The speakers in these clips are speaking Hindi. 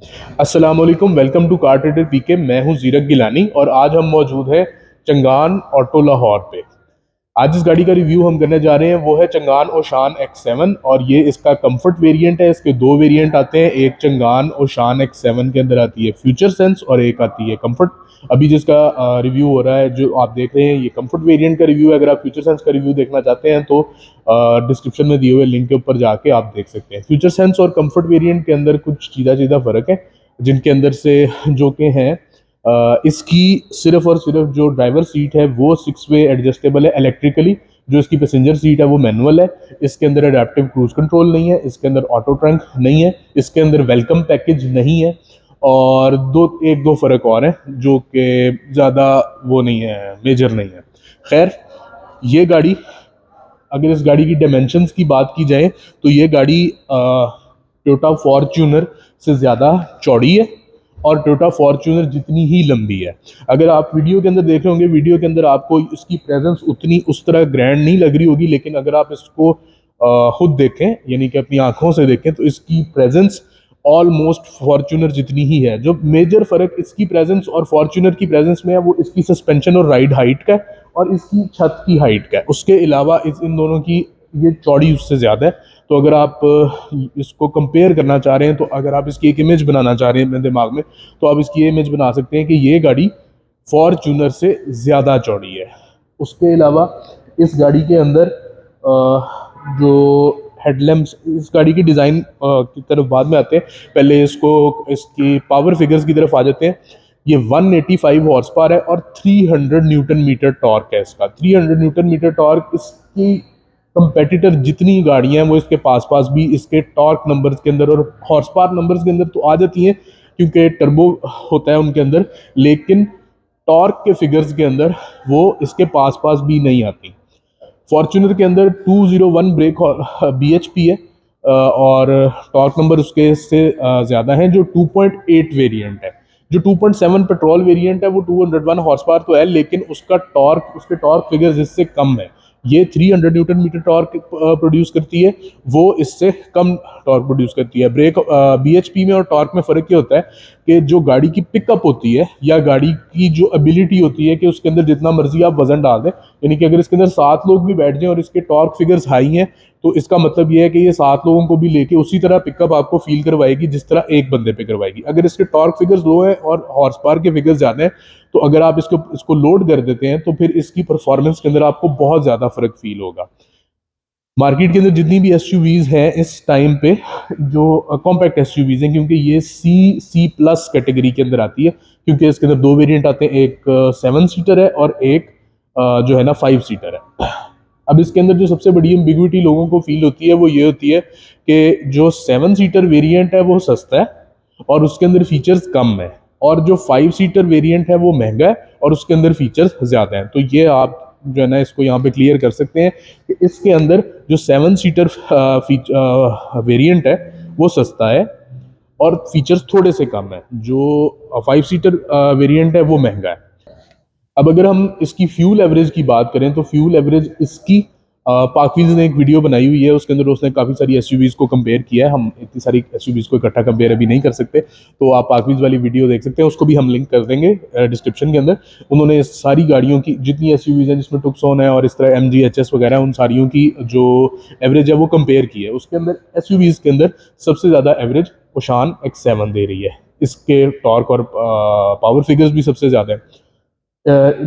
अस्सलाम वालेकुम, वेलकम टू कार ट्रेडर पीके। मैं हूं जीरक गिलानी और आज हम मौजूद हैं चंगान ऑटो लाहौर पे। आज जिस गाड़ी का रिव्यू हम करने जा रहे हैं वो है चंगान ओशान X7 और ये इसका कंफर्ट वेरिएंट है। इसके दो वेरिएंट आते हैं, एक चंगान ओशान X7 के अंदर आती है फ्यूचर सेंस और एक आती है कंफर्ट। अभी जिसका रिव्यू हो रहा है जो आप देख रहे हैं ये कंफर्ट वेरिएंट का रिव्यू है। अगर आप फ्यूचर सेंस का रिव्यू देखना चाहते हैं तो डिस्क्रिप्शन में दिए हुए लिंक के ऊपर जाके आप देख सकते हैं। फ्यूचर सेंस और कंफर्ट वेरिएंट के अंदर कुछ सीधा सीधा फ़र्क है जिनके अंदर से जो कि हैं इसकी सिर्फ और सिर्फ जो ड्राइवर सीट है वो 6 वे एडजस्टेबल है इलेक्ट्रिकली। जो इसकी पैसेंजर सीट है वो मैनुअल है। इसके अंदर अडेप्टिव क्रूज कंट्रोल नहीं है, इसके अंदर ऑटो ट्रंक नहीं है, इसके अंदर वेलकम पैकेज नहीं है और एक दो फ़र्क और हैं जो कि ज़्यादा वो नहीं है, मेजर नहीं है। खैर, ये गाड़ी, अगर इस गाड़ी की डायमेंशंस की बात की जाए तो ये गाड़ी टोयोटा फॉर्च्यूनर से ज़्यादा चौड़ी है और टोयोटा फॉर्च्यूनर जितनी ही लंबी है। अगर आप वीडियो के अंदर देख रहे होंगे, वीडियो के अंदर आपको इसकी प्रेजेंस उतनी उस तरह ग्रैंड नहीं लग रही होगी, लेकिन अगर आप इसको खुद देखें यानी कि अपनी आंखों से देखें तो इसकी प्रेजेंस ऑलमोस्ट फॉर्च्यूनर जितनी ही है। जो मेजर फ़र्क इसकी प्रेजेंस और फॉर्च्यूनर की प्रेजेंस में है वो इसकी सस्पेंशन और राइड हाइट का है और इसकी छत की हाइट का है। उसके अलावा इन दोनों की ये चौड़ी उससे ज़्यादा है। तो अगर आप इसको कंपेयर करना चाह रहे हैं, तो अगर आप इसकी एक इमेज बनाना चाह रहे हैं अपने दिमाग में, तो आप इसकी इमेज बना सकते हैं कि ये गाड़ी फॉर्च्यूनर से ज़्यादा चौड़ी है। उसके अलावा इस गाड़ी के अंदर जो हेडलैम्प्स, इस गाड़ी की डिज़ाइन की तरफ बाद में आते हैं, पहले इसकी पावर फिगर्स की तरफ आ जाते हैं। ये 185 हॉर्स पावर है और 300 न्यूटन मीटर टॉर्क है इसका। 300 न्यूटन मीटर टॉर्क, इसकी कंपेटिटर जितनी गाड़ियां हैं वो इसके पास पास भी इसके टॉर्क नंबर्स के अंदर और हॉर्स पावर नंबर्स के अंदर तो आ जाती हैं क्योंकि टर्बो होता है उनके अंदर, लेकिन टॉर्क के फिगर्स के अंदर वो इसके पास पास भी नहीं आती। फॉर्च्यूनर के अंदर 201 ब्रेक BHP है और टॉर्क नंबर उसके से ज़्यादा है जो 2.8 वेरिएंट है। जो 2.7 पेट्रोल वेरिएंट है वो 201 हॉर्स पावर तो है, लेकिन उसके टॉर्क फिगर्स इससे कम है। ये 300 न्यूटन मीटर टॉर्क प्रोड्यूस करती है, वो इससे कम टॉर्क प्रोड्यूस करती है। ब्रेक BHP में और टॉर्क में फ़र्क ये होता है कि जो गाड़ी की पिकअप होती है या गाड़ी की जो एबिलिटी होती है कि उसके अंदर जितना मर्जी आप वजन डाल दें, यानी कि अगर इसके अंदर 7 लोग भी बैठ जाएं और इसके टॉर्क फिगर्स हाई हैं तो इसका मतलब ये है कि ये 7 लोगों को भी लेके उसी तरह पिकअप आपको फील करवाएगी जिस तरह एक बंदे पे करवाएगी। अगर इसके टॉर्क फिगर्स लो हैं और हॉर्स पावर के फिगर्स ज़्यादा हैं तो अगर आप इसको लोड कर देते हैं तो फिर इसकी परफॉर्मेंस के अंदर आपको बहुत ज़्यादा फर्क फील होगा। मार्केट के अंदर जितनी भी SUVs हैं इस टाइम पे, जो कॉम्पैक्ट SUVs हैं, क्योंकि ये C+ कैटेगरी के अंदर आती है, क्योंकि इसके अंदर दो वेरिएंट आते हैं, एक 7 सीटर है और एक जो है ना 5 सीटर है। अब इसके अंदर जो सबसे बड़ी एम्बिग्विटी लोगों को फील होती है वो ये होती है कि जो 7 सीटर वेरिएंट है वो सस्ता है और उसके अंदर फीचर्स कम है, और जो 5 सीटर वेरिएंट है वो महंगा है और उसके अंदर फीचर्स ज़्यादा हैं। तो ये आप जो है ना इसको यहाँ पे क्लियर कर सकते हैं कि इसके अंदर जो 7 सीटर वेरिएंट है वो सस्ता है और फीचर्स थोड़े से कम है। जो 5 सीटर वेरिएंट है वो महंगा है। अब अगर हम इसकी फ्यूल एवरेज की बात करें तो फ्यूल एवरेज इसकी पाकवीज ने एक वीडियो बनाई हुई है, उसके अंदर उसने काफ़ी सारी SUVs को कंपेयर किया है। हम इतनी सारी SUVs को इकट्ठा कंपेयर अभी नहीं कर सकते, तो आप पाकवीज वाली वीडियो देख सकते हैं, उसको भी हम लिंक कर देंगे डिस्क्रिप्शन के अंदर। उन्होंने सारी गाड़ियों की जितनी SUVs हैं जिसमें टुक्सॉन है और इस तरह MG HS वगैरह, उन सारियों की जो एवरेज है वो कंपेयर की है। उसके अंदर SUVs के अंदर सबसे ज़्यादा एवरेज ओशान X7 दे रही है। इसके टॉर्क और पावर फिगर्स भी सबसे ज़्यादा है।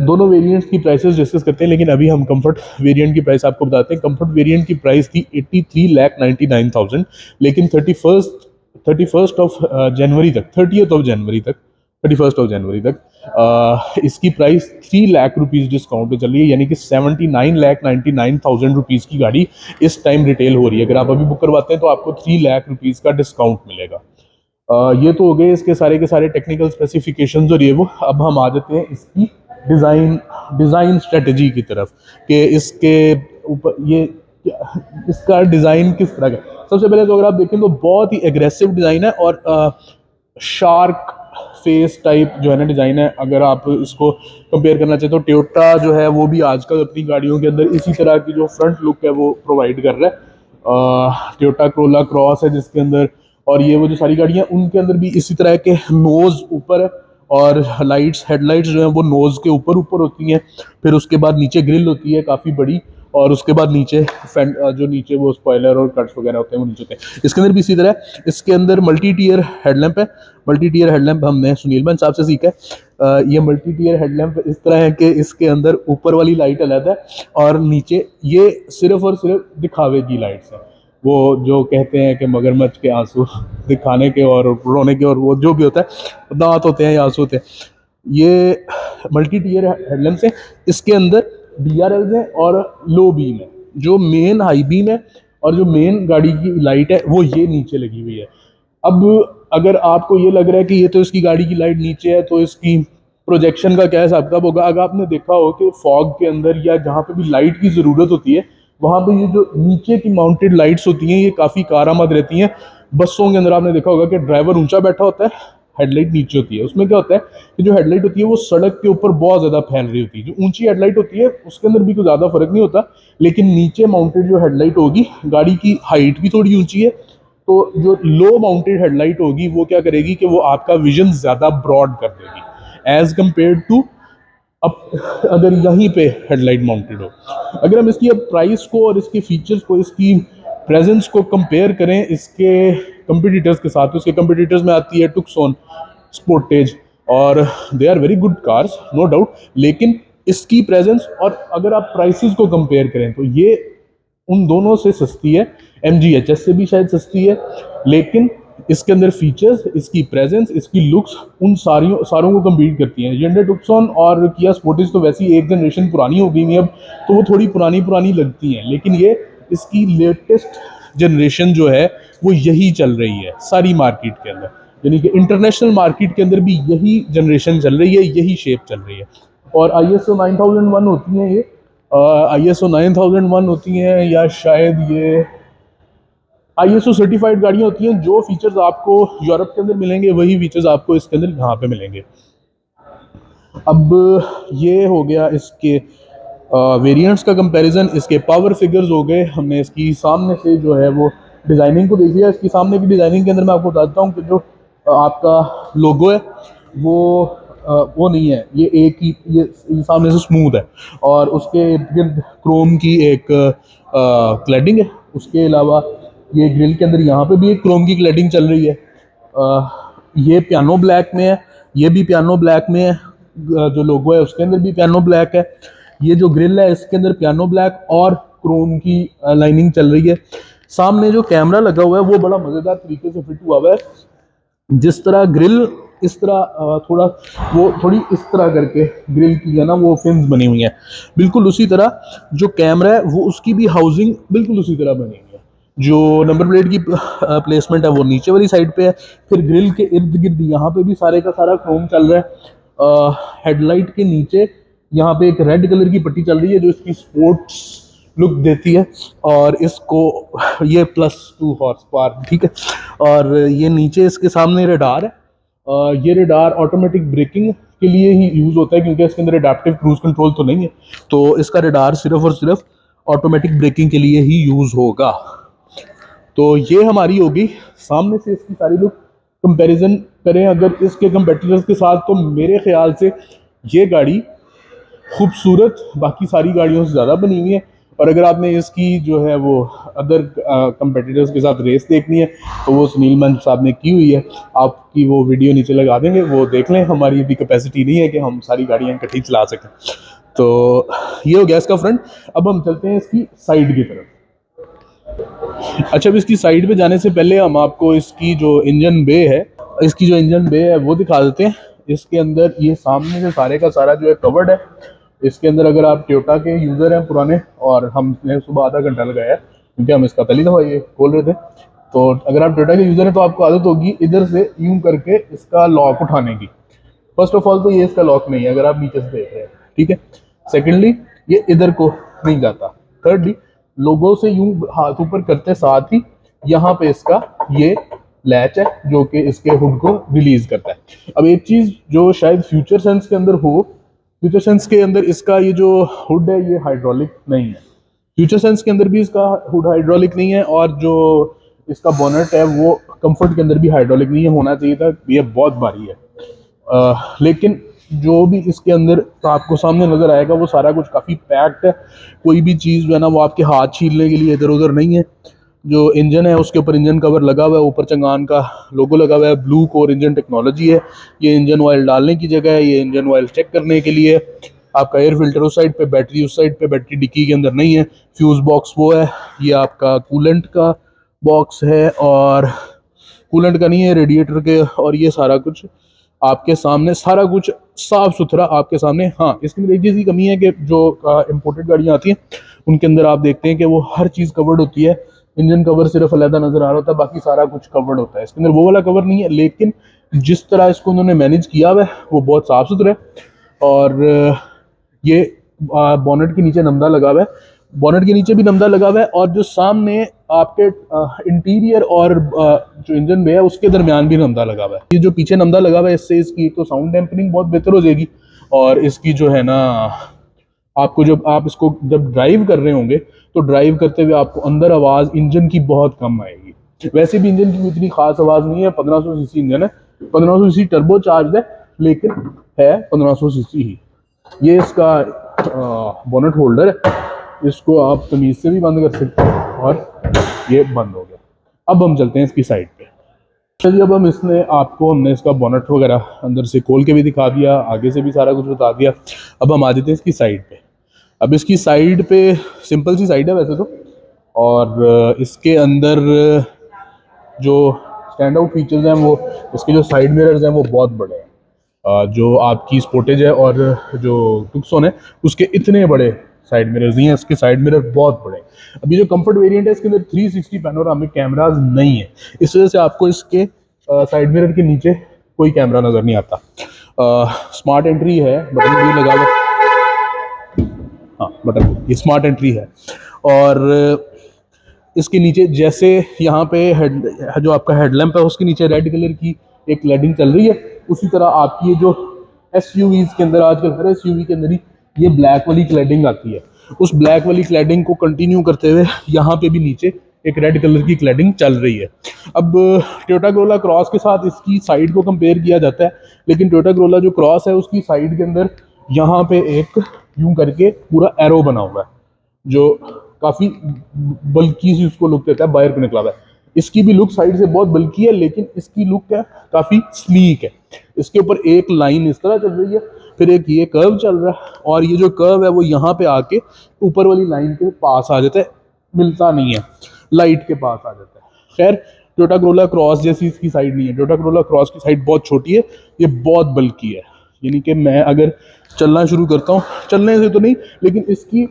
दोनों वेरिएंट्स की प्राइसेस डिस्कस करते हैं, लेकिन अभी हम कंफर्ट वेरिएंट की प्राइस आपको बताते हैं। कंफर्ट वेरिएंट की प्राइस थी 83,99,000, लेकिन 31st ऑफ जनवरी तक 31st ऑफ जनवरी तक इसकी प्राइस 3 लाख रुपीज़ डिस्काउंट पे चल रही है, यानी कि 79,99,000 रुपीज़ की गाड़ी इस टाइम रिटेल हो रही है। अगर आप अभी बुक करवाते हैं तो आपको 3 लाख रुपीज़ का डिस्काउंट मिलेगा। ये तो हो गए इसके सारे के सारे टेक्निकल स्पेसिफिकेशंस और ये वो। अब हम आ जाते हैं इसकी डिज़ाइन स्ट्रेटजी की तरफ कि इसके ऊपर इसका डिज़ाइन किस तरह का। सबसे पहले तो अगर आप देखें तो बहुत ही एग्रेसिव डिज़ाइन है और शार्क फेस टाइप जो है ना डिज़ाइन है। अगर आप इसको कंपेयर करना चाहें तो टोयोटा जो है वो भी आजकल अपनी गाड़ियों के अंदर इसी तरह की जो फ्रंट लुक है वो प्रोवाइड कर रहा है। टोयोटा कोरोला क्रॉस है जिसके अंदर और ये वो जो सारी गाड़ियाँ उनके अंदर भी इसी तरह के नोज़ ऊपर है, और लाइट्स हेडलाइट्स जो हैं वो नोज़ के ऊपर ऊपर होती हैं। फिर उसके बाद नीचे ग्रिल होती है काफ़ी बड़ी, और उसके बाद नीचे जो नीचे वो स्पॉइलर और कट्स वगैरह होते हैं वो नीचे होते हैं। इसके अंदर भी इसी तरह, इसके अंदर मल्टी टियर हेडलैम्प है। मल्टी टियर हेडलैम्प हमने सुनील भाई साहब से सीखा है। ये मल्टी टियर हेडलैम्प इस तरह है कि इसके अंदर ऊपर वाली लाइट अलग है और नीचे ये सिर्फ और सिर्फ दिखावे की लाइट्स हैं। वो जो कहते हैं कि मगरमच्छ के आंसू दिखाने के और रोने के, और वो जो भी होता है, दांत होते हैं या आंसू होते हैं, ये मल्टी टियर हेडलैम्प्स है। इसके अंदर DRLs हैं और लो बीम है। जो मेन हाई बीम है और जो मेन गाड़ी की लाइट है वो ये नीचे लगी हुई है। अब अगर आपको ये लग रहा है कि ये तो इसकी गाड़ी की लाइट नीचे है, तो इसकी प्रोजेक्शन का क्या हिसाब किताब होगा। अगर आपने देखा हो कि फॉग के अंदर या जहाँ पे भी लाइट की ज़रूरत होती है, वहाँ पे ये जो नीचे की माउंटेड लाइट्स होती हैं ये काफ़ी कारआमद रहती हैं। बसों के अंदर आपने देखा होगा कि ड्राइवर ऊंचा बैठा होता है, हेडलाइट नीचे होती है। उसमें क्या होता है कि जो हेडलाइट होती है वो सड़क के ऊपर बहुत ज़्यादा फैल रही होती है। जो ऊंची हेडलाइट होती है उसके अंदर भी कोई ज़्यादा फर्क नहीं होता, लेकिन नीचे माउंटेड जो हेडलाइट होगी, गाड़ी की हाइट भी थोड़ी ऊंची है, तो जो लो माउंटेड हेडलाइट होगी वो क्या करेगी कि वो आपका विजन ज़्यादा ब्रॉड कर देगी एज कम्पेयर टू अब अगर यहीं पे हेडलाइट माउंटेड हो। अगर हम इसकी अब प्राइस को और इसके फीचर्स को, इसकी प्रेजेंस को कंपेयर करें इसके कंपटीटर्स के साथ, तो इसके कंपटीटर्स में आती है टुक्सॉन, स्पोर्टेज, और they are very good cars no doubt. लेकिन इसकी प्रेजेंस और अगर आप प्राइसेस को कंपेयर करें तो ये उन दोनों से सस्ती है, MGHS से भी शायद सस्ती है। लेकिन इसके अंदर फीचर्स, इसकी प्रेजेंस, इसकी लुक्स उन सारों को कम्पीट करती हैं। Hyundai Tucson और Kia Sportage तो वैसी एक जनरेशन पुरानी हो गई है अब, तो वो थोड़ी पुरानी पुरानी लगती हैं, लेकिन ये इसकी लेटेस्ट जनरेशन जो है वो यही चल रही है सारी मार्केट के अंदर, यानी कि इंटरनेशनल मार्केट के अंदर भी यही जनरेशन चल रही है, यही शेप चल रही है। और ISO 9001 होती हैं ये, ISO 9001 होती हैं, या शायद ये ISO सर्टिफाइड गाड़ियाँ होती हैं। जो फीचर्स आपको यूरोप के अंदर मिलेंगे वही फीचर्स आपको इसके अंदर यहाँ पे मिलेंगे। अब ये हो गया इसके वेरिएंट्स का कंपैरिजन। इसके पावर फिगर्स हो गए। हमने इसकी सामने से जो है वो डिज़ाइनिंग को देख लिया। इसकी सामने की डिज़ाइनिंग के अंदर मैं आपको बताता हूँ कि जो आपका लोगो है वो नहीं है, ये एक ही ये सामने से स्मूथ है, और उसके इर्द गिर्द क्रोम की एक क्लैडिंग है। उसके अलावा ये ग्रिल के अंदर यहाँ पे भी एक क्रोम की क्लैडिंग चल रही है। ये पियानो ब्लैक में है, ये भी पियानो ब्लैक में है। जो लोगो है उसके अंदर भी पियानो ब्लैक है। ये जो ग्रिल है इसके अंदर पियानो ब्लैक और क्रोम की लाइनिंग चल रही है। सामने जो कैमरा लगा हुआ है वो बड़ा मज़ेदार तरीके से फिट हुआ हुआ है। जिस तरह ग्रिल इस तरह थोड़ी इस तरह करके ग्रिल की है ना, वो फिन्स बनी हुई हैं, बिल्कुल उसी तरह जो कैमरा है वो उसकी भी हाउसिंग बिल्कुल उसी तरह बनी हुई है। जो नंबर प्लेट की प्लेसमेंट है वो नीचे वाली साइड पे है। फिर ग्रिल के इर्द गिर्द यहाँ पे भी सारे का सारा क्रोम चल रहा है। हेडलाइट के नीचे यहाँ पे एक रेड कलर की पट्टी चल रही है जो इसकी स्पोर्ट्स लुक देती है, और इसको ये +2 हॉर्स पावर, ठीक है। और ये नीचे इसके सामने रडार है। ये रडार ऑटोमेटिक ब्रेकिंग के लिए ही यूज़ होता है, क्योंकि इसके अंदर एडेप्टिव क्रूज कंट्रोल तो नहीं है, तो इसका रडार सिर्फ और सिर्फ ऑटोमेटिक ब्रेकिंग के लिए ही यूज़ होगा। तो ये हमारी होगी सामने से इसकी सारी लुक। कंपैरिजन करें अगर इसके कंपेटिटर्स के साथ, तो मेरे ख्याल से ये गाड़ी खूबसूरत बाकी सारी गाड़ियों से ज़्यादा बनी हुई है। और अगर आपने इसकी जो है वो अदर कंपेटिटर्स के साथ रेस देखनी है तो वो सुनील मंच साहब ने की हुई है। आपकी वो वीडियो नीचे लगा देंगे, वो देख लें। हमारी भी कैपेसिटी नहीं है कि हम सारी गाड़ियाँ इकट्ठी चला सकें। तो ये हो गया इसका फ्रंट। अब हम चलते हैं इसकी साइड की तरफ। अच्छा, अब इसकी साइड पे जाने से पहले हम आपको इसकी जो इंजन बे है वो दिखा देते हैं। इसके अंदर ये सामने से सारे का सारा जो है कवर्ड है। इसके अंदर अगर आप टोयोटा के यूज़र हैं पुराने, और हमने सुबह आधा घंटा लगाया है क्योंकि हम इसका पहली दफ़ा ये खोल रहे थे, तो अगर आप टोयोटा के यूज़र हैं तो आपको आदत होगी इधर से यूं करके इसका लॉक उठाने की। फर्स्ट ऑफ ऑल तो ये इसका लॉक नहीं है अगर आप नीचे से देख रहे हैं, ठीक है। सेकेंडली ये इधर को नहीं जाता। थर्डली लोगों से यूं हाथ ऊपर करते साथ ही यहाँ पे इसका ये लैच है जो कि इसके हुड को रिलीज करता है। अब एक चीज जो शायद फ्यूचर सेंस के अंदर हो, फ्यूचर सेंस के अंदर इसका ये जो हुड है ये हाइड्रोलिक नहीं है। फ्यूचर सेंस के अंदर भी इसका हुड हाइड्रोलिक नहीं है, और जो इसका बोनट है वो कंफर्ट के अंदर भी हाइड्रोलिक नहीं है, होना चाहिए था, ये बहुत भारी है। लेकिन जो भी इसके अंदर आपको सामने नज़र आएगा वो सारा कुछ काफ़ी पैक्ड है। कोई भी चीज़ जो है ना वो आपके हाथ छीलने के लिए इधर उधर नहीं है। जो इंजन है उसके ऊपर इंजन कवर लगा हुआ है, ऊपर चंगान का लोगो लगा हुआ है, ब्लू कोर इंजन टेक्नोलॉजी है। ये इंजन ऑयल डालने की जगह है, ये इंजन ऑयल चेक करने के लिए। आपका एयर फिल्टर उस साइड पे, बैटरी उस साइड पे, बैटरी डिक्की के अंदर नहीं है। फ्यूज़ बॉक्स वो है, ये आपका कूलेंट का बॉक्स है, और कूलेंट का नहीं है, रेडिएटर के। और ये सारा कुछ आपके सामने, सारा कुछ साफ सुथरा आपके सामने। हाँ, इसके अंदर एक चीज़ की कमी है कि जो इम्पोर्टेड गाड़ियाँ आती हैं उनके अंदर आप देखते हैं कि वो हर चीज़ कवर्ड होती है, इंजन कवर सिर्फ अलहदा नज़र आ रहा होता है, बाकी सारा कुछ कवर्ड होता है। इसके अंदर वो वाला कवर नहीं है, लेकिन जिस तरह इसको उन्होंने मैनेज किया हुआ है वो बहुत साफ़ सुथरा है। और ये बॉनेट के नीचे नमदा लगा हुआ है, बॉनेट के नीचे भी नमदा लगा हुआ है, और जो सामने आपके इंटीरियर और जो इंजन में है उसके दरमियान भी नमदा लगा हुआ है। ये जो पीछे नमदा लगा हुआ है इससे इसकी एक तो साउंड डैम्पनिंग बहुत बेहतर हो जाएगी, और इसकी जो है ना आपको जब आप इसको जब ड्राइव कर रहे होंगे तो ड्राइव करते हुए आपको अंदर आवाज़ इंजन की बहुत कम आएगी। वैसे भी इंजन की इतनी खास आवाज़ नहीं है, 1500 सीसी इंजन है, 1500 सीसी टर्बो चार्ज है, लेकिन है 1500 सीसी ही। ये इसका बोनट होल्डर है, इसको आप तमीज़ से भी बंद कर सकते हैं, और ये बंद हो गया। अब हम चलते हैं इसकी साइड पे। चलिए, अब हमने इसका बोनट वगैरह अंदर से खोल के भी दिखा दिया, आगे से भी सारा कुछ बता दिया। अब हम आ जाते हैं इसकी साइड पे। अब इसकी साइड पे सिंपल सी साइड है वैसे तो, और इसके अंदर जो स्टैंड आउट फीचर्स हैं वो इसके जो साइड मिरर्स हैं वो बहुत बड़े हैं। जो आपकी स्पोर्टेज है और जो टुक्सोन है उसके इतने बड़े साइड मिरर्स नहीं है, इसके साइड मिरर बहुत बड़े हैं। अभी जो कंफर्ट वेरिएंट है इसके अंदर 360 पैनोरामिक कैमरास नहीं है, इस वजह से आपको इसके साइड मिरर के नीचे कोई कैमरा नज़र नहीं आता। स्मार्ट एंट्री है, बटन भी लगा हुआ, हाँ बटन, ये स्मार्ट एंट्री है। और इसके नीचे जैसे यहाँ पे हेड जो आपका हेडलैम्प है उसके नीचे रेड कलर की एक लेडिंग चल रही है, उसी तरह आपकी ये जो एसयूवीज के अंदर आजकल हर एसयूवी के अंदर ही ये ब्लैक वाली क्लैडिंग आती है, उस ब्लैक वाली क्लैडिंग को कंटिन्यू करते हुए यहाँ पे भी नीचे एक रेड कलर की क्लैडिंग चल रही है। अब टोयोटा क्रोला क्रॉस के साथ इसकी साइड को कंपेयर किया जाता है, लेकिन टोयोटा क्रोला जो क्रॉस है उसकी साइड के अंदर यहाँ पे एक यूं करके पूरा एरो बना हुआ है जो काफ़ी बल्कि सी उसको लुक देता है, बाहर को निकला हुआ है। इसकी भी लुक साइड से बहुत बल्कि है, लेकिन इसकी लुक है काफ़ी स्लीक है। इसके ऊपर एक लाइन इस तरह चल रही है, फिर एक ये कर्व चल रहा है, और ये जो कर्व है वो यहाँ पे आके ऊपर वाली लाइन के पास आ जाता है, मिलता नहीं है, लाइट के पास आ जाता है। खैर, टोयोटा क्रोला क्रॉस जैसी इसकी साइड नहीं है, टोयोटा क्रोला क्रॉस की साइड बहुत छोटी है, ये बहुत बल्कि है। यानी कि मैं अगर चलना शुरू करता हूँ, चलने से तो नहीं, लेकिन इसकी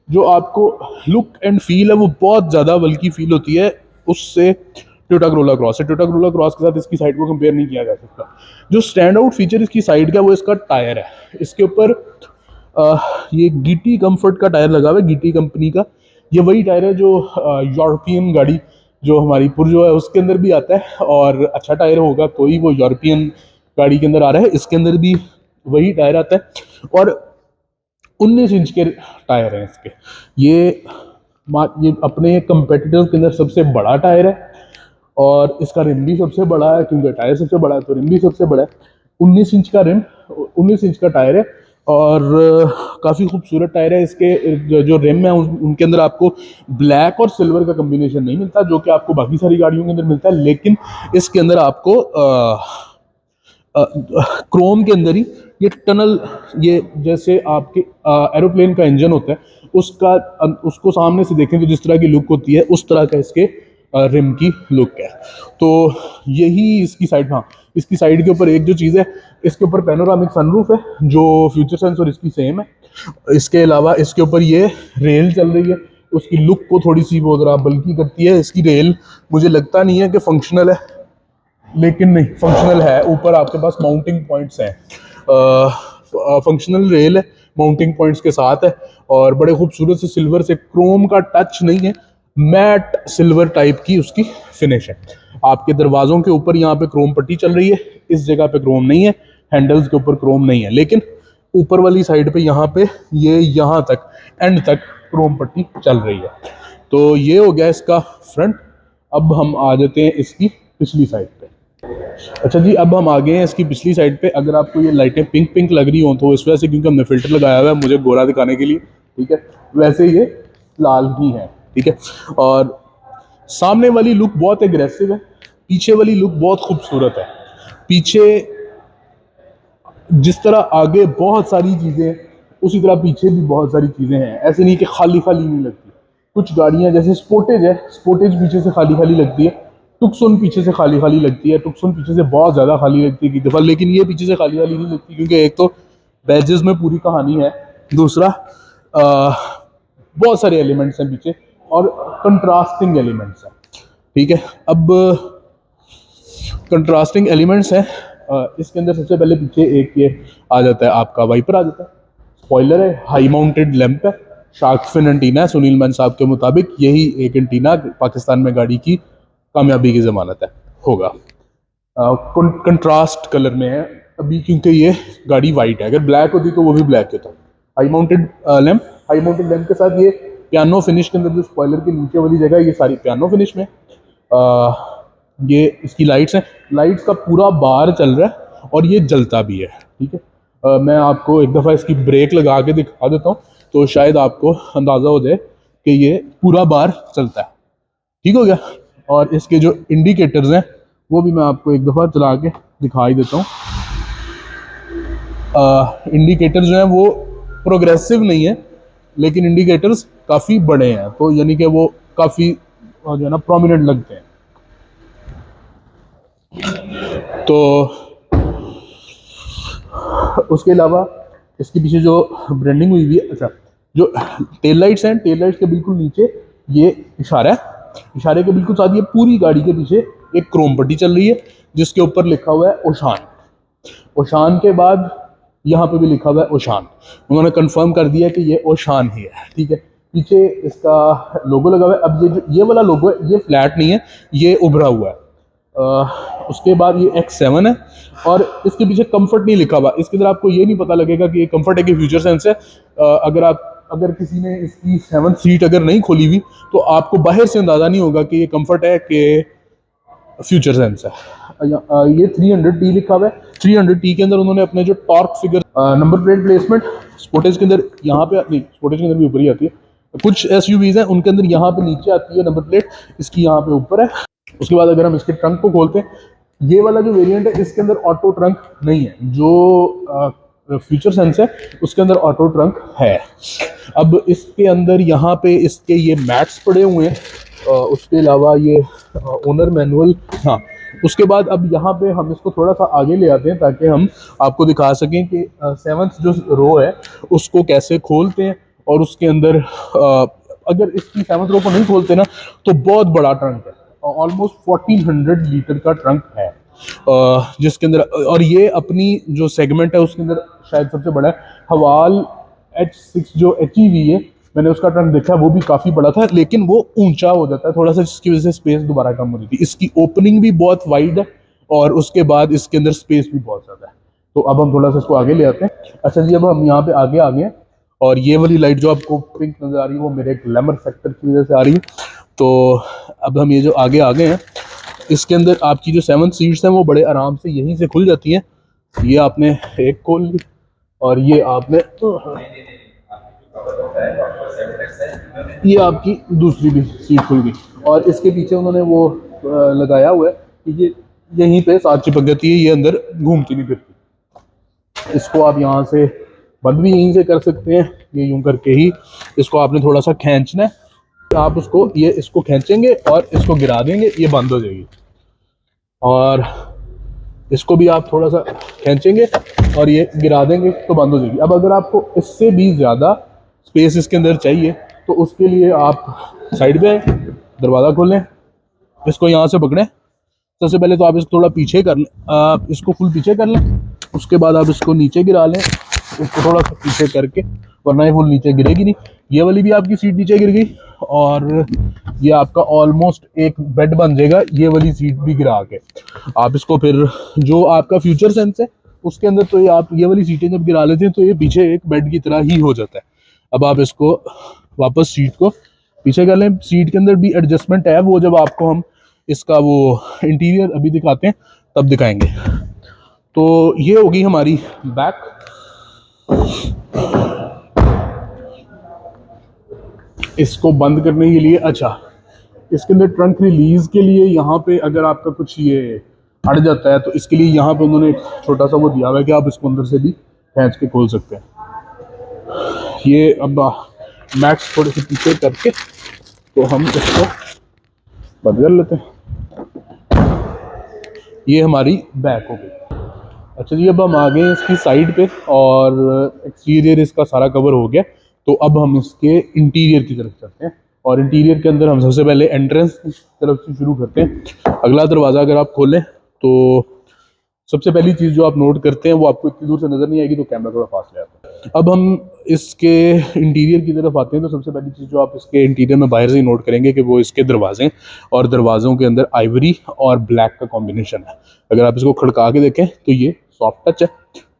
जो आपको लुक एंड फील है वो बहुत ज़्यादा बल्कि फील होती है उससे टोयोटा क्रोला क्रॉस है। टोयोटा क्रोला क्रॉस के साथ इसकी साइड को कंपेयर नहीं किया जा सकता। जो स्टैंड आउट फीचर इसकी साइड का वो इसका टायर है। इसके ऊपर ये गीटी कंफर्ट का टायर लगा हुआ है, गीटी कंपनी का। ये वही टायर है जो यूरोपियन गाड़ी जो हमारी पुरजो है उसके अंदर भी आता है, और अच्छा टायर होगा कोई वो यूरोपियन गाड़ी के अंदर आ रहा है, इसके अंदर भी वही टायर आता है, और 19 इंच के टायर हैं इसके। ये अपने कंपेटिटर्स के अंदर सबसे बड़ा टायर है, और इसका रिम भी सबसे बड़ा है, क्योंकि टायर सबसे बड़ा है तो रिम भी सबसे बड़ा है। 19 इंच का रिम, 19 इंच का टायर है, और काफ़ी खूबसूरत टायर है। इसके जो रिम है उनके अंदर आपको ब्लैक और सिल्वर का कम्बिनेशन नहीं मिलता, जो कि आपको बाकी सारी गाड़ियों के अंदर मिलता है, लेकिन इसके अंदर आपको क्रोम के अंदर ही ये टनल, ये जैसे आपके एरोप्लेन का इंजन होता है उसको सामने से देखें तो जिस तरह की लुक होती है उस तरह का इसके रिम की लुक है। तो यही इसकी साइड, हाँ इसकी साइड के ऊपर एक जो चीज़ है, इसके ऊपर पैनोरामिक सनरूफ है जो फ्यूचर सेंसर इसकी सेम है। इसके अलावा इसके ऊपर ये रेल चल रही है, उसकी लुक को थोड़ी सी वो ज़रा बल्कि करती है। इसकी रेल मुझे लगता नहीं है कि फंक्शनल है, लेकिन नहीं फंक्शनल है। ऊपर आपके पास माउंटिंग पॉइंट्स हैं, फंक्शनल रेल है, माउंटिंग पॉइंट्स के साथ है, और बड़े खूबसूरत से सिल्वर से, क्रोम का टच नहीं है, मैट सिल्वर टाइप की उसकी फिनिश है। आपके दरवाज़ों के ऊपर यहाँ पे क्रोम पट्टी चल रही है, इस जगह पे क्रोम नहीं है, हैंडल्स के ऊपर क्रोम नहीं है, लेकिन ऊपर वाली साइड पे यहाँ पे ये यहाँ तक एंड तक क्रोम पट्टी चल रही है। तो ये हो गया इसका फ्रंट। अब हम आ जाते हैं इसकी पिछली साइड पे। अच्छा जी, अब हम आ गए हैं इसकी पिछली साइड पे। अगर आपको ये लाइटें पिंक पिंक लग रही हों तो इस वजह से क्योंकि हमने फ़िल्टर लगाया हुआ है मुझे गोरा दिखाने के लिए, ठीक है। वैसे ये लाल ही है, ठीक है। और सामने वाली लुक बहुत एग्रेसिव है, पीछे वाली लुक बहुत खूबसूरत है। पीछे जिस तरह आगे बहुत सारी चीज़ें हैं, उसी तरह पीछे भी बहुत सारी चीज़ें हैं। ऐसे नहीं कि खाली खाली नहीं लगती। कुछ गाड़ियां जैसे स्पोर्टेज है, स्पोर्टेज पीछे से खाली खाली लगती है, टुक्सन पीछे से खाली खाली लगती है, टुक्सन पीछे से बहुत ज़्यादा खाली लगती है की दफ़ा, लेकिन ये पीछे से खाली खाली नहीं लगती क्योंकि एक तो बैजेस में पूरी कहानी है, दूसरा बहुत सारे एलिमेंट्स हैं पीछे और कंट्रास्टिंग एलिमेंट्स हैं, ठीक है। अब कंट्रास्टिंग एलिमेंट्स हैं, इसके अंदर सबसे पहले पीछे एक ये आ जाता है, आपका वाइपर आ जाता है, स्पॉइलर है, हाई माउंटेड लैंप है, शार्क फिन एंटीना है। सुनील मान साहब के मुताबिक यही एक एंटीना पाकिस्तान में गाड़ी की कामयाबी की जमानत है होगा। कंट्रास्ट कलर में है अभी क्योंकि ये गाड़ी वाइट है, अगर ब्लैक होती तो वो भी ब्लैक होता। High mounted lamp, high mounted lamp के साथ ये पियानो फिनिश के अंदर जो स्पॉइलर के नीचे वाली जगह ये सारी पियानो फिनिश में। ये इसकी लाइट्स हैं, लाइट्स का पूरा बार चल रहा है और ये जलता भी है, ठीक है। मैं आपको एक दफ़ा इसकी ब्रेक लगा के दिखा देता हूँ तो शायद आपको अंदाज़ा हो जाए कि ये पूरा बार चलता है, ठीक हो गया। और इसके जो इंडिकेटर्स हैं वो भी मैं आपको एक दफ़ा चला के दिखा ही देता हूँ। इंडिकेटर्स जो हैं वो प्रोग्रेसिव नहीं है, लेकिन इंडिकेटर्स काफ़ी बड़े हैं, तो यानी कि वो काफ़ी जो है ना प्रोमिनेंट लगते हैं। तो उसके अलावा इसके पीछे जो ब्रांडिंग हुई हुई है, अच्छा जो टेल लाइट्स हैं, टेल लाइट्स के बिल्कुल नीचे ये इशारा है, इशारे के बिल्कुल साथ ये पूरी गाड़ी के पीछे एक क्रोम पट्टी चल रही है जिसके ऊपर लिखा हुआ है ओशान। ओशान के बाद यहाँ पे भी लिखा हुआ है ओशान, उन्होंने कंफर्म कर दिया कि ये ओशान ही है, ठीक है। पीछे इसका लोगो लगा हुआ है। अब ये वाला लोगो है, ये फ्लैट नहीं है, ये उभरा हुआ है। उसके बाद ये X7 है और इसके पीछे कंफर्ट नहीं लिखा हुआ। इसके अंदर आपको ये नहीं पता लगेगा कि ये कंफर्ट है कि फ्यूचर सेंस है। अगर किसी ने इसकी 7th सीट अगर नहीं खोली हुई तो आपको बाहर से अंदाज़ा नहीं होगा कि ये कंफर्ट है कि फ्यूचर सेंस है। ये 300T लिखा हुआ है। 300T के अंदर उन्होंने अपने जो torque figure, number plate placement Sportage के अंदर यहाँ पे नहीं, स्पोर्टेज के अंदर भी ऊपर ही आती है। कुछ SUVs हैं उनके अंदर यहाँ पे नीचे आती है नंबर प्लेट, इसकी यहाँ पे ऊपर है। उसके बाद अगर हम इसके ट्रंक को खोलते हैं, ये वाला जो वेरिएंट है इसके अंदर ऑटो ट्रंक नहीं है, जो फ्यूचर सेंस है उसके अंदर ऑटो ट्रंक है। अब इसके अंदर यहाँ पे इसके ये मैट्स पड़े हुए हैं, उसके अलावा ये ओनर मैनुअल, हाँ। उसके बाद अब यहाँ पे हम इसको थोड़ा सा आगे ले आते हैं ताकि हम आपको दिखा सकें कि 7th जो रो है उसको कैसे खोलते हैं। और उसके अंदर अगर इसकी 7th रो को नहीं खोलते ना तो बहुत बड़ा ट्रंक है, ऑलमोस्ट 1400 लीटर का ट्रंक है, जिसके अंदर, और ये अपनी जो सेगमेंट है उसके अंदर शायद सबसे बड़ा है। हवाल H6 जो HEV है, मैंने उसका ट्रंक देखा, वो भी काफ़ी बड़ा था लेकिन वो ऊंचा हो जाता है थोड़ा सा, जिसकी वजह से स्पेस दोबारा कम हो रही थी। इसकी ओपनिंग भी बहुत वाइड है और उसके बाद इसके अंदर स्पेस भी बहुत ज़्यादा है। तो अब हम थोड़ा सा इसको आगे ले आते हैं। अच्छा जी, अब हम यहाँ पे आगे आ गए हैं और ये वाली लाइट जो आपको पिंक नज़र आ रही है वो मेरे ग्लैमर फैक्टर की वजह से आ रही है। तो अब हम ये जो आगे आ गए हैं, इसके अंदर आपकी जो 7 सीट्स हैं वो बड़े आराम से यहीं से खुल जाती हैं। ये आपने एक खोल ली और ये आपने, ये आपकी दूसरी भी सीट खुल गई। और इसके पीछे उन्होंने वो लगाया हुआ है कि ये यहीं पे साथ चिपक जाती है, ये अंदर घूमती नहीं फिरती। इसको आप यहाँ से बंद भी यहीं से कर सकते हैं, ये यूं करके ही इसको आपने थोड़ा सा खींचना है, आप उसको ये इसको खींचेंगे और इसको गिरा देंगे, ये बंद हो जाएगी। और इसको भी आप थोड़ा सा खींचेंगे और ये गिरा देंगे तो बंद हो जाएगी। अब अगर आपको इससे भी ज़्यादा स्पेस इसके अंदर चाहिए तो उसके लिए आप साइड पे आए, दरवाज़ा खोल लें, इसको यहाँ से पकड़ें। सबसे पहले तो आप इसको थोड़ा पीछे कर लें, आप इसको फुल पीछे कर लें, उसके बाद आप इसको नीचे गिरा लें, इसको थोड़ा सा पीछे करके, वरना ये फुल नीचे गिरेगी नहीं। ये वाली भी आपकी सीट नीचे गिर गई और ये आपका ऑलमोस्ट एक बेड बन जाएगा, ये वाली सीट भी गिरा के। आप इसको फिर जो आपका फ्यूचर सेंस है उसके अंदर तो ये आप ये वाली सीटें जब गिरा लेते हैं तो ये पीछे एक बेड की तरह ही हो जाता है। अब आप इसको वापस सीट को पीछे कर लें। सीट के अंदर भी एडजस्टमेंट है, वो जब आपको हम इसका वो इंटीरियर अभी दिखाते हैं, तब दिखाएंगे। तो ये होगी हमारी बैक। इसको बंद करने के लिए, अच्छा, इसके अंदर ट्रंक रिलीज के लिए यहाँ पे अगर आपका कुछ ये अड़ जाता है तो इसके लिए यहाँ पे उन्होंने एक छोटा सा वो दिया हुआ है कि आप इसको अंदर से भी खींच के खोल सकते हैं। ये अब मैक्स थोड़े से पीछे करके तो हम इसको बंद कर लेते हैं। ये हमारी बैक हो गई। अच्छा जी, अब हम आ गए इसकी साइड पे और एक्सटीरियर इसका सारा कवर हो गया। तो अब हम इसके इंटीरियर की तरफ चलते हैं और इंटीरियर के अंदर हम सबसे पहले एंट्रेंस की तरफ से शुरू करते हैं। अगला दरवाज़ा अगर आप खोलें तो सबसे पहली चीज़ जो आप नोट करते हैं वो आपको इतनी दूर से नज़र नहीं आएगी, तो कैमरा थोड़ा फास्ट ले आता है। अब हम इसके इंटीरियर की तरफ आते हैं तो सबसे पहली चीज़ जो आप इसके इंटीरियर में बाहर से ही नोट करेंगे कि वो इसके दरवाजे, और दरवाज़ों के अंदर आइवरी और ब्लैक का कॉम्बिनेशन है। अगर आप इसको खड़का के देखें तो ये सॉफ्ट टच है,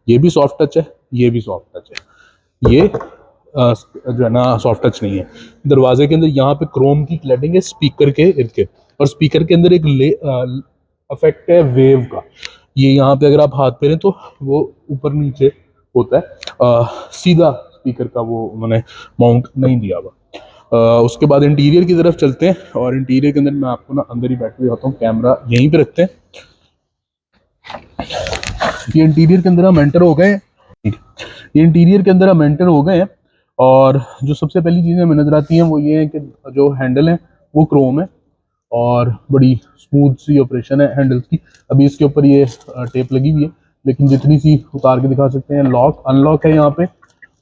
ये भी सॉफ्ट टच है, ये भी सॉफ्ट टच है। ये जो है ना सॉफ्ट टच नहीं है। दरवाजे के अंदर यहाँ पे क्रोम की क्लैडिंग है स्पीकर के इर्द गिर्द, और स्पीकर के अंदर एक इफेक्ट है वेव का। ये यहाँ पे अगर आप हाथ फेरें तो वो ऊपर नीचे होता है, सीधा स्पीकर का वो मैंने माउंट नहीं दिया हुआ। उसके बाद इंटीरियर की तरफ चलते हैं और इंटीरियर के अंदर मैं आपको ना अंदर ही बैठ के दिखाता हूँ, कैमरा यहीं पे रखते हैं। ये इंटीरियर के अंदर हम एंटर हो गए हैं। ये इंटीरियर के अंदर हम एंटर हो गए हैं और जो सबसे पहली चीज़ें हमें नज़र आती हैं वो ये है कि जो हैंडल है वो क्रोम है और बड़ी स्मूथ सी ऑपरेशन है हैंडल्स की। अभी इसके ऊपर ये टेप लगी हुई है, लेकिन जितनी सी उतार के दिखा सकते हैं। लॉक अनलॉक है यहाँ पे,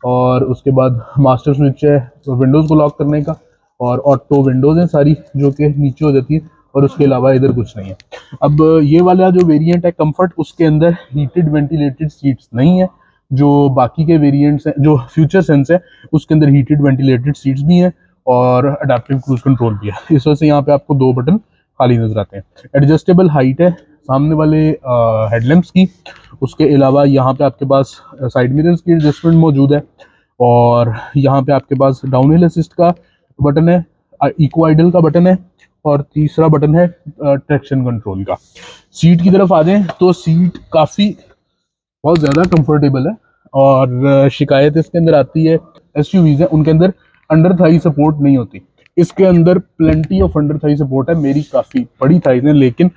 और उसके बाद मास्टर स्विच है विंडोज़ को लॉक करने का, और ऑटो विंडोज़ हैं सारी जो कि नीचे हो जाती है, और उसके अलावा इधर कुछ नहीं है। अब ये वाला जो वेरिएंट है कंफर्ट, उसके अंदर हीटेड वेंटिलेटेड सीट्स नहीं है। जो बाकी के वेरिएंट्स हैं, जो फ्यूचर सेंस है उसके अंदर हीटेड वेंटिलेटेड सीट्स भी हैं और अडेप्टिव क्रूज कंट्रोल भी है। इस वजह से यहाँ पे आपको दो बटन खाली नजर आते हैं। एडजस्टेबल हाइट है सामने वाले हेडलैम्प्स की। उसके अलावा यहाँ पे आपके पास साइड मिरर्स की एडजस्टमेंट मौजूद है, और यहाँ पे आपके पास डाउन हिल असिस्ट का बटन है, इको आइडल का बटन है, और तीसरा बटन है ट्रैक्शन कंट्रोल का। सीट की तरफ आ जाएं तो सीट काफ़ी बहुत ज़्यादा कंफर्टेबल है, और शिकायत इसके अंदर आती है एसयूवीज़ है उनके अंदर अंडर थाई सपोर्ट नहीं होती। इसके अंदर plenty of under Thai support है। मेरी काफ़ी बड़ी थाइज है लेकिन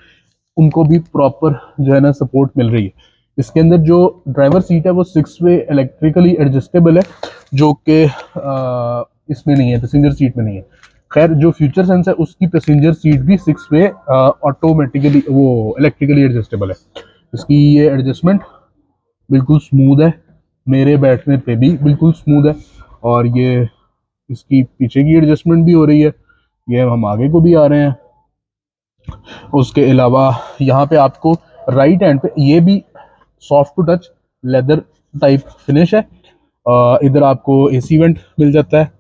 उनको भी प्रॉपर जो है ना सपोर्ट मिल रही है। इसके अंदर जो ड्राइवर सीट है वो 6 वे इलेक्ट्रिकली एडजस्टेबल है, जो कि इसमें नहीं है, पैसेंजर सीट में नहीं है। खैर जो फ्यूचर सेंस है उसकी पैसेंजर सीट भी 6 वे ऑटोमेटिकली वो इलेक्ट्रिकली एडजस्टेबल है। इसकी ये एडजस्टमेंट बिल्कुल स्मूथ है, मेरे बैठने पे भी बिल्कुल स्मूथ है, और ये इसकी पीछे की एडजस्टमेंट भी हो रही है। ये हम आगे को भी आ रहे हैं। उसके अलावा यहाँ पे आपको राइट हैंड पे ये भी soft to touch leather type finish है। इधर आपको एसी वेंट मिल जाता है।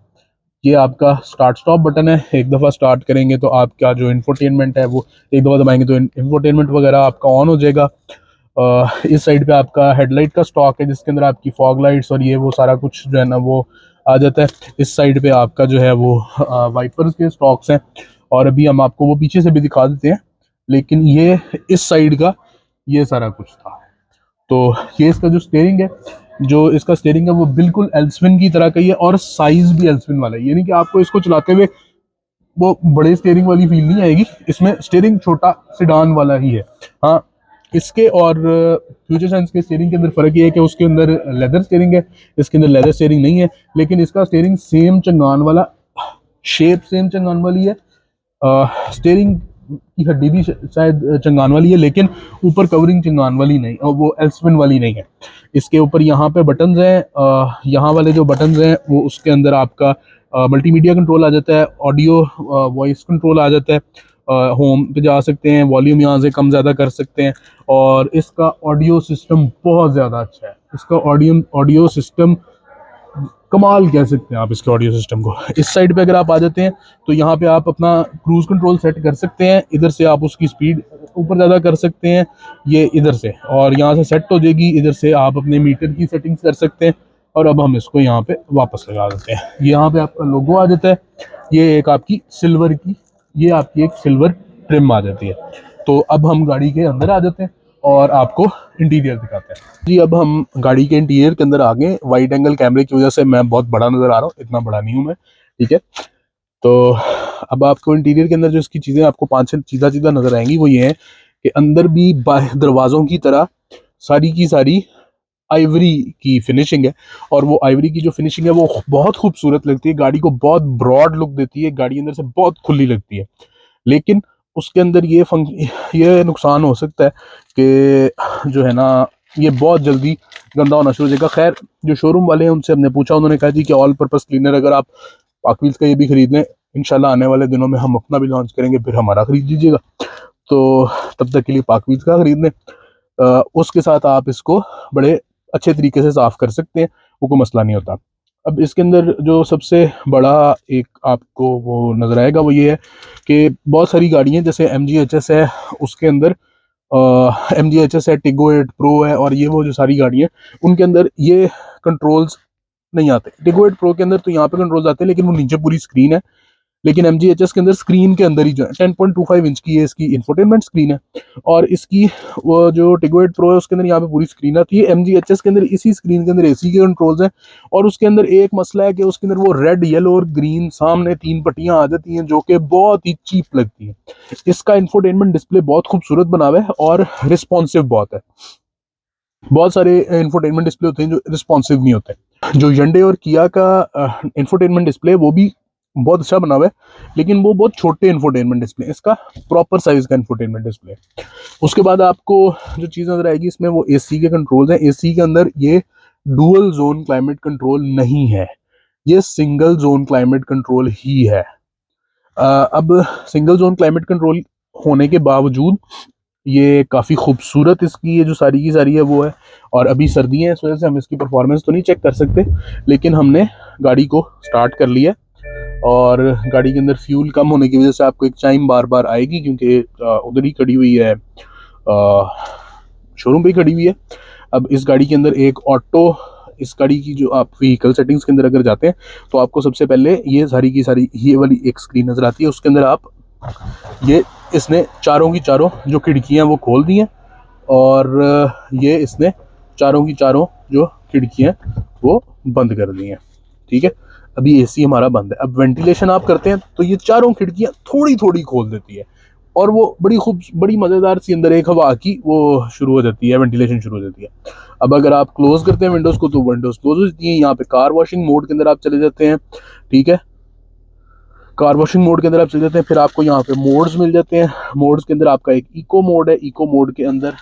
ये आपका स्टार्ट स्टॉप बटन है, एक दफ़ा स्टार्ट करेंगे तो आपका जो इंफोटेनमेंट है वो एक दफ़ा दबाएंगे तो इंफोटेनमेंट वगैरह आपका ऑन हो जाएगा। इस साइड पे आपका हेडलाइट का स्टॉक है जिसके अंदर आपकी फॉग लाइट्स और ये वो सारा कुछ जो है ना वो आ जाता है। इस साइड पे आपका जो है वो वाइपर्स के स्टॉक्स हैं, और अभी हम आपको वो पीछे से भी दिखा देते हैं, लेकिन ये इस साइड का ये सारा कुछ था। तो ये इसका जो स्टीयरिंग है, जो इसका स्टीयरिंग है वो बिल्कुल एल्सविन की तरह का ही है, और साइज भी एल्सविन वाला है। यानी कि आपको इसको चलाते हुए वो बड़े स्टीयरिंग वाली फील नहीं आएगी। इसमें स्टीयरिंग छोटा सिडान वाला ही है। हाँ, इसके और फ्यूचर साइंस के स्टीयरिंग के अंदर फ़र्क ये है कि उसके अंदर लेदर स्टीयरिंग है, इसके अंदर लेदर स्टीयरिंग नहीं है, लेकिन इसका स्टीयरिंग सेम चंगान वाला, शेप सेम चंगान वाली है। स्टीयरिंग की हड्डी भी शायद चंगान वाली है, लेकिन ऊपर कवरिंग चंगान वाली नहीं, और वो एल्सविन वाली नहीं है। इसके ऊपर यहाँ पे बटन्स हैं, यहाँ वाले जो बटन्स हैं वो उसके अंदर आपका मल्टीमीडिया कंट्रोल आ जाता है, ऑडियो वॉइस कंट्रोल आ जाता है, होम पे जा सकते हैं, वॉल्यूम यहाँ से कम ज़्यादा कर सकते हैं, और इसका ऑडियो सिस्टम बहुत ज़्यादा अच्छा है। इसका ऑडियो सिस्टम कमाल कह सकते हैं आप इसके ऑडियो सिस्टम को। इस साइड पे अगर आप आ जाते हैं तो यहाँ पे आप अपना क्रूज कंट्रोल सेट कर सकते हैं। इधर से आप उसकी स्पीड ऊपर ज़्यादा कर सकते हैं, ये इधर से, और यहाँ से सेट हो जाएगी। इधर से आप अपने मीटर की सेटिंग्स कर सकते हैं, और अब हम इसको यहाँ पे वापस लगा देते हैं। यहाँ पे आपका लोगो आ जाता है। ये एक आपकी सिल्वर की, ये आपकी एक सिल्वर ट्रिम आ जाती है। तो अब हम गाड़ी के अंदर आ जाते हैं और आपको इंटीरियर दिखाते हैं जी। अब हम गाड़ी के इंटीरियर के अंदर आ गए। वाइड एंगल कैमरे की वजह से मैं बहुत बड़ा नज़र आ रहा हूँ, इतना बड़ा नहीं हूँ मैं, ठीक है। तो अब आपको इंटीरियर के अंदर जो इसकी चीज़ें आपको 5-6 चीज़ा चीज़ा नज़र आएंगी वो ये हैं कि अंदर भी दरवाज़ों की तरह सारी की सारी आइवरी की फिनिशिंग है। और वो आइवरी की जो फिनिशिंग है वो बहुत खूबसूरत लगती है, गाड़ी को बहुत ब्रॉड लुक देती है, गाड़ी अंदर से बहुत खुली लगती है। लेकिन उसके अंदर ये नुकसान हो सकता है कि जो है ना, ये बहुत जल्दी गंदा होना शुरू हो जाएगा। खैर, जो शोरूम वाले हैं उनसे हमने पूछा, उन्होंने कहा जी कि ऑल पर्पस क्लीनर अगर आप पाकविल्स का ये भी खरीद लें, इंशाल्लाह आने वाले दिनों में हम अपना भी लॉन्च करेंगे, फिर हमारा खरीद लीजिएगा। तो तब तक के लिए पाकविल्स का खरीद लें। उसके साथ आप इसको बड़े अच्छे तरीके से साफ़ कर सकते हैं, वो कोई मसला नहीं होता। अब इसके अंदर जो सबसे बड़ा एक आपको वो नज़र आएगा वो ये है कि बहुत सारी गाड़ियाँ जैसे MG HS है, उसके अंदर MG HS है, टिगो 8 प्रो है, और ये वो जो सारी गाड़ियाँ उनके अंदर ये कंट्रोल्स नहीं आते। टिगो 8 प्रो के अंदर तो यहाँ पे कंट्रोल्स आते हैं, लेकिन वो नीचे पूरी स्क्रीन है। लेकिन MG HS के अंदर स्क्रीन के अंदर ही जो है 10.25 इंच की ये इसकी इंफोटेनमेंट स्क्रीन है। और इसकी वो जो टिगो 8 प्रो है उसके अंदर यहाँ पे पूरी स्क्रीन आती है। MG HS के अंदर इसी स्क्रीन के अंदर AC के कंट्रोल्स हैं। और उसके अंदर एक मसला है कि उसके अंदर वो रेड, येलो और ग्रीन सामने 3 पट्टियाँ आ जाती हैं, जो कि बहुत ही चीप लगती हैं। इसका इंफोटेनमेंट डिस्प्ले बहुत खूबसूरत बना हुआ है और रिस्पॉन्सिव बहुत है। बहुत सारे इंफोटेनमेंट डिस्प्ले होते हैं जो रिस्पॉन्सिव नहीं होते। जो Hyundai और किया का इंफोटेनमेंट डिस्प्ले वो भी बहुत अच्छा बना हुआ है, लेकिन वो बहुत छोटे इंफोटेनमेंट डिस्प्ले, इसका प्रॉपर साइज का इंफोटेनमेंट डिस्प्ले। उसके बाद आपको जो चीज़ नजर आएगी इसमें वो AC के कंट्रोल्स हैं। AC के अंदर ये डुअल जोन क्लाइमेट कंट्रोल नहीं है, ये सिंगल जोन क्लाइमेट कंट्रोल ही है। अब सिंगल जोन क्लाइमेट कंट्रोल होने के बावजूद ये काफ़ी खूबसूरत इसकी ये जो सारी की सारी है वो है। और अभी सर्दी है, इस वजह से हम इसकी परफॉर्मेंस तो नहीं चेक कर सकते, लेकिन हमने गाड़ी को स्टार्ट कर लिया। और गाड़ी के अंदर फ्यूल कम होने की वजह से आपको एक चाइम बार बार आएगी, क्योंकि उधर ही खड़ी हुई है, शोरूम पे ही खड़ी हुई है। अब इस गाड़ी के अंदर एक ऑटो, इस गाड़ी की जो आप व्हीकल सेटिंग्स के अंदर अगर जाते हैं तो आपको सबसे पहले ये सारी की सारी ये वाली एक स्क्रीन नज़र आती है। उसके अंदर आप ये इसने चारों की चारों जो खिड़कियाँ वो खोल दी हैं, और ये इसने चारों की चारों जो खिड़कियाँ वो बंद कर दी हैं, ठीक है। अभी AC हमारा बंद है। अब वेंटिलेशन आप करते हैं तो ये चारों खिड़कियाँ थोड़ी थोड़ी खोल देती है, और वो बड़ी मज़ेदार सी अंदर एक हवा की वो शुरू हो जाती है, वेंटिलेशन शुरू हो जाती है। अब अगर आप क्लोज करते हैं विंडोज़ को तो विंडोज़ क्लोज हो जाती है। यहाँ पे कार वॉशिंग मोड के अंदर आप चले जाते हैं, ठीक है। कार वॉशिंग मोड के अंदर आप चले जाते हैं, फिर आपको यहाँ पे मोड्स मिल जाते हैं। मोड्स के अंदर आपका एक इको मोड है, इको मोड के अंदर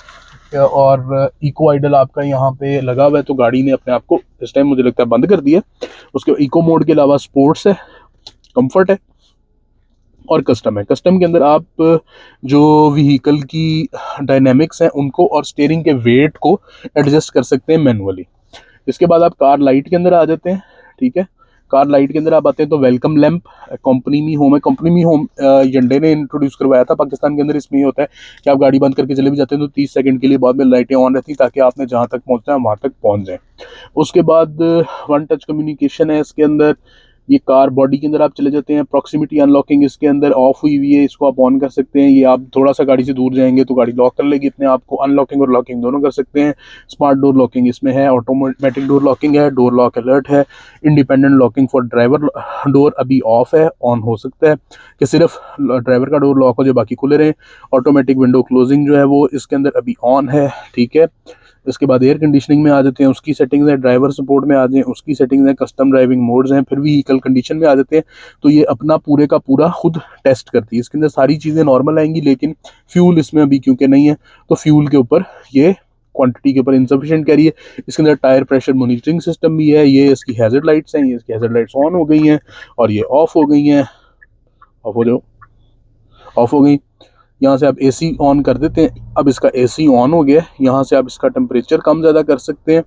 और इको आइडल आपका यहाँ पे लगा हुआ है, तो गाड़ी ने अपने आप को इस टाइम मुझे लगता है बंद कर दिया। उसके इको मोड के अलावा स्पोर्ट्स है, कंफर्ट है और कस्टम है। कस्टम के अंदर आप जो व्हीकल की डायनेमिक्स हैं उनको और स्टीयरिंग के वेट को एडजस्ट कर सकते हैं मैनुअली। इसके बाद आप कार लाइट के अंदर आ जाते हैं, ठीक है। कार लाइट के अंदर आप आते हैं तो वेलकम लैंप, कंपनी मी होम है। कंपनी मी होम Hyundai ने इंट्रोड्यूस करवाया था पाकिस्तान के अंदर। इसमें ये होता है कि आप गाड़ी बंद करके चले भी जाते हैं तो 30 सेकंड के लिए बाद में लाइटें ऑन रहती हैं, ताकि आपने जहाँ तक पहुँचना है वहाँ तक पहुँच जाए। उसके बाद वन टच कम्युनिकेशन है इसके अंदर। ये कार बॉडी के अंदर आप चले जाते हैं, प्रॉक्सिमिटी अनलॉकिंग इसके अंदर ऑफ हुई हुई है, इसको आप ऑन कर सकते हैं। ये आप थोड़ा सा गाड़ी से दूर जाएंगे तो गाड़ी लॉक कर लेगी, इतने आपको अनलॉकिंग और लॉकिंग दोनों कर सकते हैं। स्मार्ट डोर लॉकिंग इसमें है, ऑटोमेटिक डोर लॉकिंग है, डोर लॉक अलर्ट है, independent locking for driver door अभी ऑफ है, ऑन हो सकता है कि सिर्फ ड्राइवर का डोर लॉक हो जाए बाकी खुले रहें। ऑटोमेटिक विंडो क्लोजिंग जो है वो इसके अंदर अभी ऑन है, ठीक है। इसके बाद एयर कंडीशनिंग में आ जाते हैं, उसकी सेटिंग्स है। ड्राइवर सपोर्ट में आ जाए, उसकी सेटिंग्स है। कस्टम ड्राइविंग मोड्स हैं। फिर व्हीकल कंडीशन में आ जाते हैं तो ये अपना पूरे का पूरा खुद टेस्ट करती है। इसके अंदर सारी चीज़ें नॉर्मल आएंगी, लेकिन फ्यूल इसमें अभी क्योंकि नहीं है तो फ्यूल के ऊपर ये क्वांटिटी के ऊपर इंसफिशिएंट कह रही है। इसके अंदर टायर प्रेशर मॉनिटरिंग सिस्टम भी है। ये इसकी हैजर्ड लाइट्स हैं, ये इसकी हैजर्ड लाइट्स ऑन हो गई हैं और ये ऑफ हो गई हैं। ऑफ हो जाओ, ऑफ हो गई। यहाँ से आप AC ऑन कर देते हैं। अब इसका AC ऑन हो गया, यहाँ से आप इसका टेम्परेचर कम ज़्यादा कर सकते हैं,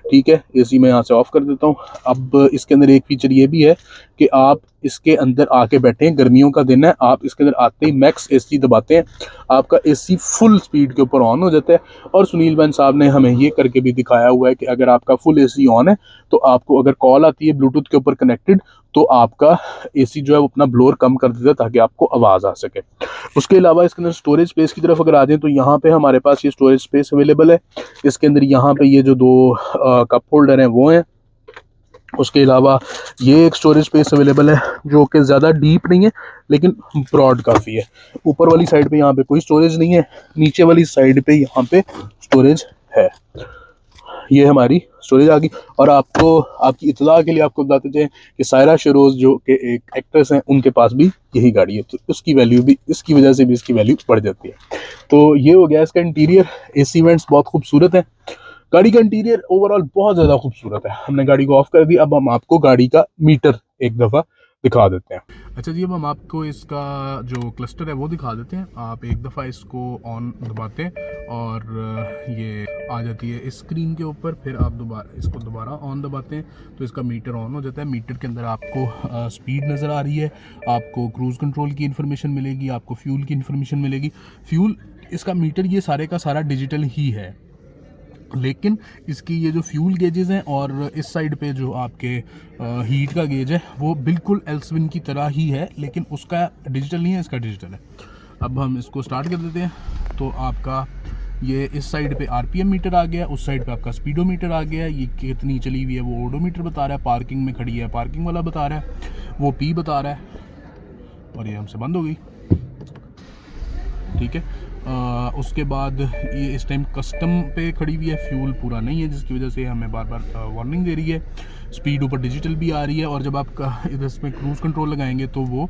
ठीक है। AC मैं यहाँ से ऑफ कर देता हूँ। अब इसके अंदर एक फीचर ये भी है कि आप इसके अंदर आके बैठें। गर्मियों का दिन है, आप इसके अंदर आते ही मैक्स एसी दबाते हैं, आपका एसी फुल स्पीड के ऊपर ऑन हो जाता है। और सुनील बहन साहब ने हमें ये करके भी दिखाया हुआ है कि अगर आपका फुल एसी ऑन है तो आपको अगर कॉल आती है ब्लूटूथ के ऊपर कनेक्टेड, तो आपका एसी जो है वो अपना ब्लोअर कम कर देता है ताकि आपको आवाज़ आ सके। उसके अलावा इसके अंदर स्टोरेज स्पेस की तरफ अगर आ जाए तो यहाँ पे हमारे पास ये स्टोरेज स्पेस अवेलेबल है। इसके अंदर यहाँ पे ये जो दो कप होल्डर हैं वो हैं। उसके अलावा ये एक स्टोरेज स्पेस अवेलेबल है जो कि ज़्यादा डीप नहीं है लेकिन ब्रॉड काफ़ी है। ऊपर वाली साइड पे यहाँ पे कोई स्टोरेज नहीं है, नीचे वाली साइड पे यहाँ पे स्टोरेज है। ये हमारी स्टोरेज आ गई। और आपको आपकी इत्तला के लिए आपको बताते थे कि सायरा शरोज जो कि एक एक्ट्रेस हैं, उनके पास भी यही गाड़ी है, तो उसकी वैल्यू भी, इसकी वजह से भी इसकी वैल्यू बढ़ जाती है। तो ये हो गया इसका इंटीरियर। एसी वेंट्स बहुत खूबसूरत है, गाड़ी का इंटीरियर ओवरऑल बहुत ज़्यादा खूबसूरत है। हमने गाड़ी को ऑफ कर दी, अब हम आपको गाड़ी का मीटर एक दफ़ा दिखा देते हैं। अच्छा जी, अब हम आपको इसका जो क्लस्टर है वो दिखा देते हैं। आप एक दफ़ा इसको ऑन दबाते हैं और ये आ जाती है इस स्क्रीन के ऊपर, फिर आप दोबारा ऑन दबाते हैं तो इसका मीटर ऑन हो जाता है। मीटर के अंदर आपको स्पीड नज़र आ रही है, आपको क्रूज़ कंट्रोल की इन्फॉर्मेशन मिलेगी, आपको फ्यूल की इन्फॉर्मेशन मिलेगी। फ्यूल, इसका मीटर ये सारे का सारा डिजिटल ही है, लेकिन इसकी ये जो फ्यूल गेजेस हैं और इस साइड पे जो आपके हीट का गेज है वो बिल्कुल एल्सविन की तरह ही है, लेकिन उसका डिजिटल नहीं है, इसका डिजिटल है। अब हम इसको स्टार्ट कर देते हैं तो आपका ये इस साइड पे आरपीएम मीटर आ गया, उस साइड पे आपका स्पीडोमीटर आ गया। ये कितनी चली हुई है वो ओडोमीटर बता रहा है, पार्किंग में खड़ी है पार्किंग वाला बता रहा है, वो पी बता रहा है। और ये हमसे बंद हो गई, ठीक है। उसके बाद ये इस टाइम कस्टम पे खड़ी हुई है, फ्यूल पूरा नहीं है जिसकी वजह से हमें बार बार वार्निंग दे रही है। स्पीड ऊपर डिजिटल भी आ रही है और जब आप इधर इसमें क्रूज़ कंट्रोल लगाएंगे तो वो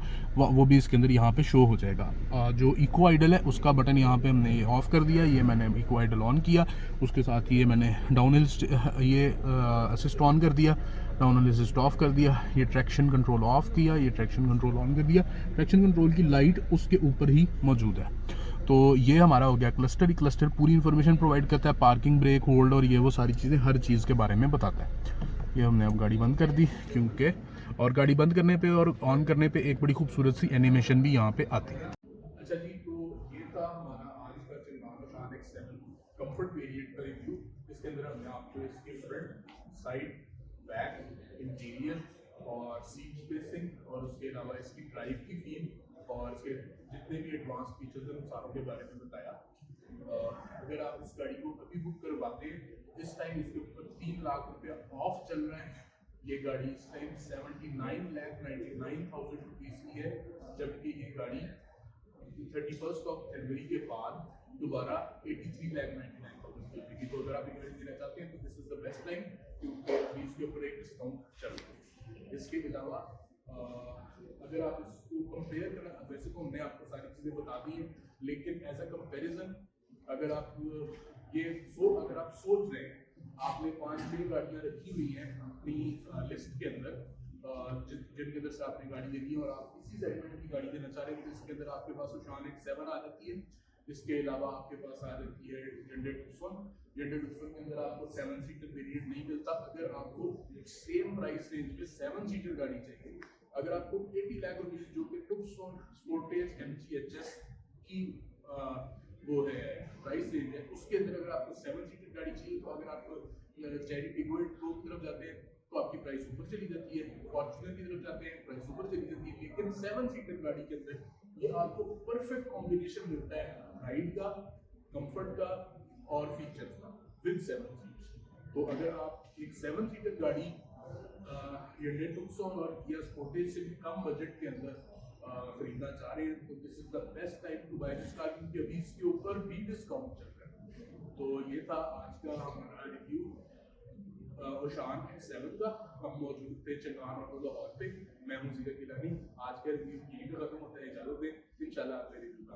भी इसके अंदर यहाँ पे शो हो जाएगा। जो इको आइडल है उसका बटन यहाँ पे हमने ऑफ़ कर दिया, ये मैंने इको आइडल ऑन किया। उसके साथ ये मैंने डाउन हिल ये असिस्ट ऑन कर दिया, डाउन हिल असिस्ट ऑफ कर दिया। ये ट्रैक्शन कंट्रोल ऑफ किया, ये ट्रैक्शन कंट्रोल ऑन कर दिया। ट्रैक्शन कंट्रोल की लाइट उसके ऊपर ही मौजूद है। तो ये हमारा हो गया क्लस्टर। क्लस्टर पूरी इन्फॉर्मेशन प्रोवाइड करता है, पार्किंग, ब्रेक, होल्ड और ये वो सारी चीज़ें, हर चीज़ के बारे में बताता है। ये हमने अब गाड़ी बंद कर दी क्योंकि, और गाड़ी बंद करने पे और ऑन करने पे एक बड़ी खूबसूरत सी एनिमेशन भी यहाँ पे आती है। अच्छा जी, तो ये था हमारा आज का चंगान और शान X7 कंफर्ट वेरिएंट का रिव्यू। इसके अंदर हमने आपको इसके फ्रंट, साइड, बैक, इंटीरियर और सीट स्पेसिंग और उसके अलावा इसकी ड्राइव की फील और इसके जितने भी एडवांस फीचर्स हैं उन सारों के बारे में बताया। अगर आप इस गाड़ी को अभी बुक करवाते हैं, इस टाइम इसके ऊपर 3 लाख रुपया ऑफ चल रहा है। ये गाड़ी इस टाइम 79,99,000 रुपीज़ की है, जबकि ये गाड़ी 31 जनवरी के बाद दोबारा 83,99,000 की होगी। तो अगर आप ये गाड़ी लेना चाहते हैं तो this is the best time, क्योंकि अभी इसके ऊपर एक डिस्काउंट चल रहा है। इसके अलावा अगर आप इसको कंपेयर करना, वैसे तो हमने आपको सारी चीज़ें बता दी हैं, लेकिन एज अ कंपैरिजन अगर आप अगर आप सोच रहे हैं, आपने 5-6 गाड़ियाँ रखी हुई हैं अपनी लिस्ट के अंदर, जिनके अंदर से आपने गाड़ी लेनी है और आप इसी सेगमेंट की गाड़ी लेना चाह रहे हैं, तो इसके अंदर आपके पास शान X7 आ जाती है। इसके अलावा आपके पास आ जाती है जेंडर टुक्सन के अंदर आपको 7 सीटर वेरिएंट नहीं मिलता। अगर आपको सेम प्राइस रेंज में 7 सीटर गाड़ी चाहिए, अगर आपको 80 लाख रुपीज जो कि टुक्सन स्पोर्टेज MGHS की वो है प्राइस रेंज है, उसके अंदर अगर आपको 7 सीटर गाड़ी चाहिए, तो अगर आप चेरी टिगोइड प्रो की तरफ जाते हैं तो आपकी प्राइस ऊपर चली जाती है, फॉर्च्यूनर की तरफ जाते हैं प्राइस ऊपर चली जाती है। लेकिन 7 सीटर गाड़ी के अंदर ये आपको परफेक्ट कॉम्बिनेशन मिलता है राइड का, कंफर्ट का और फीचर्स का विद 7 सीट्स। तो अगर आप एक 7 सीटर गाड़ी ये टुक्सन और किया स्पोर्टेज से भी कम बजट के अंदर खरीदना चाह रहे हैं, तो this is the best time to buy this car, क्योंकि अभी इसके ऊपर भी डिस्काउंट चल रहा है। तो ये था आज का हमारा रिव्यू शान X7 का। हम मौजूद थे चंगान ऑटो लाहौर पे। मैं हूं ज़ीरक गिलानी। आज का रिव्यू यहीं पे खत्म होता है, इजाजत दें, इंशाल्लाह अगले रिव्यू का